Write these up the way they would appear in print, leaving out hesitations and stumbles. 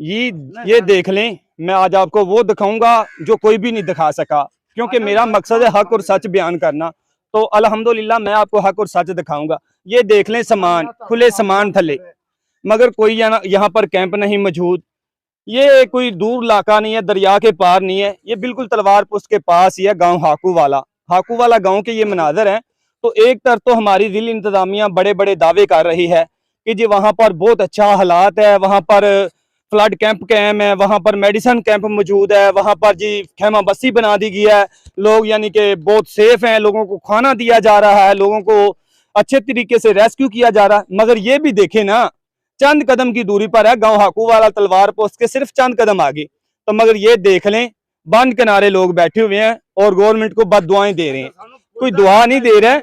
ये देख लें, मैं आज आपको वो दिखाऊंगा जो कोई भी नहीं दिखा सका, क्योंकि मेरा मकसद है हक और सच बयान करना। तो अल्हम्दुलिल्लाह मैं आपको हक और सच दिखाऊंगा। ये देख लें सामान, खुले सामान थले, मगर कोई यहाँ पर कैंप नहीं मौजूद। ये कोई दूर इलाका नहीं है, दरिया के पार नहीं है, ये बिल्कुल तलवार पोस्ट के पास ही है, गाँव हाकू वाला गाँव के ये मनाजर है। तो एक तरफ तो हमारी जिला इंतजामिया बड़े बड़े दावे कर रही है कि जी वहाँ पर बहुत अच्छा हालात है, वहाँ पर फ्लड कैंप कैम है, वहाँ पर मेडिसिन कैंप मौजूद है, वहाँ पर जी खेमा बस्ती बना दी गई है, लोग यानी कि बहुत सेफ हैं, लोगों को खाना दिया जा रहा है, लोगों को अच्छे तरीके से रेस्क्यू किया जा रहा है। मगर ये भी देखे ना, चंद कदम की दूरी पर है गाँव हाकू वाला तलवार पोस्ट के, सिर्फ चंद कदम आगे। तो मगर ये देख लें, बंद किनारे लोग बैठे हुए हैं और गवर्नमेंट को बद दुआएं दे रहे हैं। कोई दुआ नहीं दे रहे,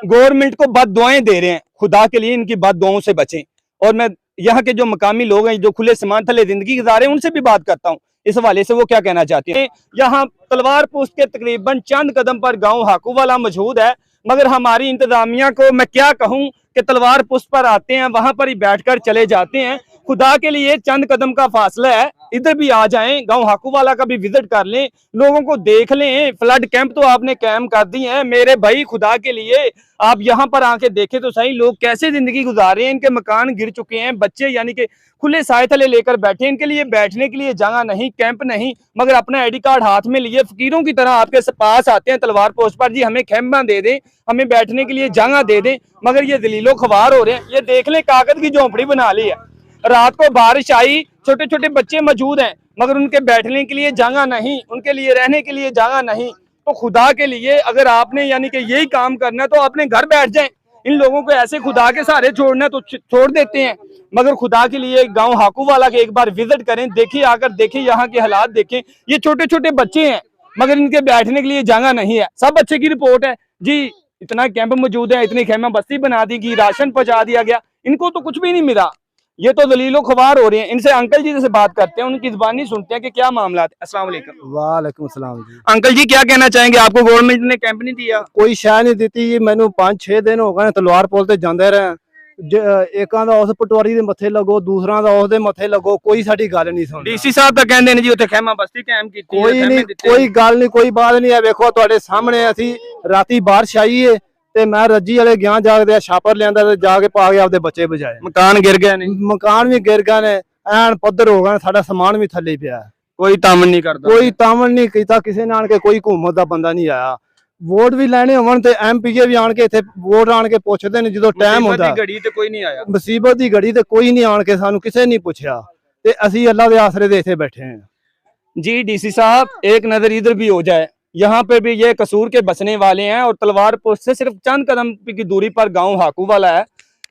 गवर्नमेंट को बद दुआएं दे रहे हैं। खुदा के लिए इनकी बद दुआओं से बचें। और मैं यहाँ के जो मकामी लोग हैं, जो खुले समान थले जिंदगी गुजारे, उनसे भी बात करता हूँ इस हवाले से, वो क्या कहना चाहते हैं। यहाँ तलवार पोस्ट के तकरीबन चंद कदम पर गाँव हाकू वाला मौजूद है, मगर हमारी इंतजामिया को मैं क्या कहूँ कि तलवार पोस्ट पर आते हैं, वहां पर ही बैठकर चले जाते हैं। खुदा के लिए चंद कदम का फासला है, इधर भी आ जाएं, गांव हाकू वाला का भी विजिट कर लें, लोगों को देख लें। फ्लड कैंप तो आपने कैम कर दिए हैं मेरे भाई, खुदा के लिए आप यहाँ पर आके देखें तो सही, लोग कैसे जिंदगी गुजार रहे हैं। इनके मकान गिर चुके हैं, बच्चे यानी कि खुले साए तले लेकर बैठे, इनके लिए बैठने के लिए जगह नहीं, कैंप नहीं, मगर अपना आईडी कार्ड हाथ में लिए फकीरों की तरह आपके पास आते हैं तलवार पोस्ट पर, जी हमें खेमा दे दें, हमें बैठने के लिए जगह दे दें। मगर ये दलीलो खबार हो रहे हैं। ये देख लें, कागज की झोंपड़ी बना ली है, रात को बारिश आई, छोटे छोटे बच्चे मौजूद हैं, मगर उनके बैठने के लिए जगह नहीं, उनके लिए रहने के लिए जगह नहीं। तो खुदा के लिए अगर आपने यानी कि यही काम करना है तो अपने घर बैठ जाएं। इन लोगों को ऐसे खुदा के सहारे छोड़ना है तो छोड़ देते हैं, मगर खुदा के लिए गांव हाकू वाला के एक बार विजिट करें, देखिए, आकर देखिए यहाँ के हालात देखें। ये छोटे छोटे बच्चे हैं, मगर इनके बैठने के लिए जगह नहीं है। सब बच्चे की रिपोर्ट है जी, इतना कैंप मौजूद है, इतनी खेमा बस्ती बना दी गई, राशन पहुंचा दिया गया, इनको तो कुछ भी नहीं मिला। ये तो दलीलो खबार हो रही हैं। इनसे अंकल जी से बात करते हैं, उनकी जुबानी सुनते हैं कि क्या मामला है। अस्सलाम वालेकुम। वालेकुम सलाम जी। अंकल जी क्या कहना चाहेंगे, आपको गवर्नमेंट ने कैंप नहीं दिया? कोई शह नहीं दी। मैनू 5-6 दिन हो गए तलवार पुल ते जांदे रहे, एकां दा उस पटवारी दे मथे लगो, दूसरा दा उस दे मथे लगो, कोई साडी गल नहीं सुनदा। डीसी साहब तो कहंदे ने जी उत्थे खेमा बस्ती कायम कीती है, कोई नहीं, कोई गल नहीं, कोई बात नहीं है। वेखो तुहाडे सामने असी राती बारिश आई है ते मैं रज्जी वाले गया जागदे छापर लियांदा ते जाके पा के आपदे बच्चे बचाए। मकान गिर गए ने, मकान भी गिर गए ने, ऐन पद्धर हो गए, साडा समान भी थल्ले पिया। कोई तामन नहीं करता, कोई तामन नहीं कीता किसी ने, आन के कोई हुकूमत दा बंदा नहीं आया। वोट भी लैने होवन ते एमपीए भी आन के इत्थे वोट आन के पुछदे ने, जदों टाइम हुंदा घड़ी ते कोई नहीं आया। मुसीबत दी घड़ी ते कोई नहीं आन के सानू किसी ने पुछया ते असी अल्लाह दे आसरे दे इत्थे बैठे हैं। जी डीसी साहब, एक नजर इधर भी हो जाए, यहाँ पे भी ये कसूर के बसने वाले हैं और तलवार पोस्ट से सिर्फ चंद कदम की दूरी पर गांव हाकू वाला है।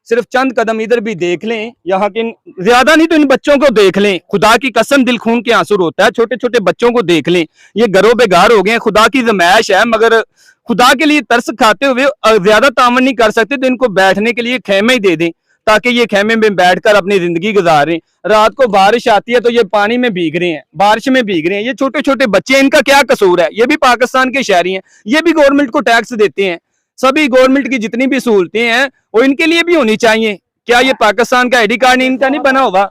सिर्फ चंद कदम इधर भी देख लें, यहाँ के ज्यादा नहीं तो इन बच्चों को देख लें, खुदा की कसम दिल खून के आंसू होता है। छोटे छोटे बच्चों को देख लें, ये घरों बेघर हो गए हैं, खुदा की जमैश है, मगर खुदा के लिए तरस खाते हुए ज्यादा तामन नहीं कर सकते तो इनको बैठने के लिए खेमे ही दे दें, ताकि ये खेमे में बैठकर अपनी जिंदगी गुजारें। रात को बारिश आती है तो ये पानी में भीग रहे हैं, बारिश में भीग रहे हैं। ये छोटे छोटे बच्चे, इनका क्या कसूर है? ये भी पाकिस्तान के शहरी हैं, ये भी गवर्नमेंट को टैक्स देते हैं। सभी गवर्नमेंट की जितनी भी सहूलतें हैं वो इनके लिए भी होनी चाहिए। क्या ये पाकिस्तान का आईडी कार्ड इनका नहीं बना होगा?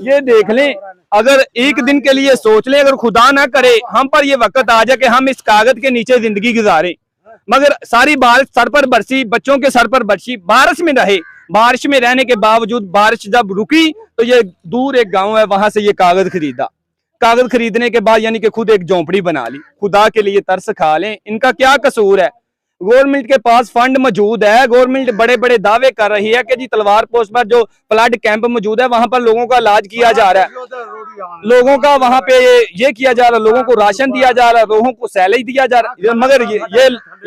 ये देख लें, अगर एक दिन के लिए सोच लें, अगर खुदा ना करे हम पर ये वक्त आ जाए कि हम इस कागज के नीचे जिंदगी गुजारें, मगर सारी बारिश सर पर बरसी, बच्चों के सर पर बरसी, बारिश में रहे, बारिश में रहने के बावजूद बारिश जब रुकी तो ये दूर एक गांव है, वहां से ये कागज खरीदा। कागज खरीदने के बाद यानी कि खुद एक झोंपड़ी बना ली। खुदा के लिए तरस खा लें, इनका क्या कसूर है? गवर्नमेंट के पास फंड मौजूद है, गवर्नमेंट बड़े बड़े दावे कर रही है कि जी तलवार पोस्ट पर जो फ्लड कैंप मौजूद है वहां पर लोगों का इलाज किया जा रहा है, लोगों का वहां पे ये किया जा रहा है, लोगों को राशन दिया जा रहा है, लोगों को सैलरी दिया जा रहा है, मगर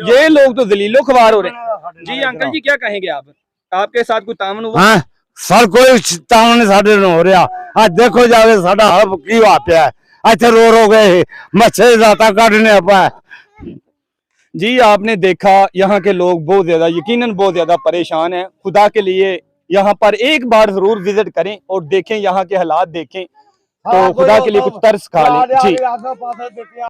ये लोग तो दलीलो खबार हो रहे हैं। जी अंकल जी क्या कहेंगे आप, आपके साथ कोई तामन हुआ? हाँ सर, कोई तामन साडे नहीं हो रहा। आज देखो जाके साडा हाल की हुआ पिया, इत्थे रो रो गए मच्छर जाता काटने पाए। जी आपने देखा, यहाँ के लोग बहुत ज्यादा, यकीनन बहुत ज्यादा परेशान हैं। खुदा के लिए यहाँ पर एक बार जरूर विजिट करें और देखें, यहाँ के हालात देखें, तो खुदा के लिए कुछ तरस खा लें। जी।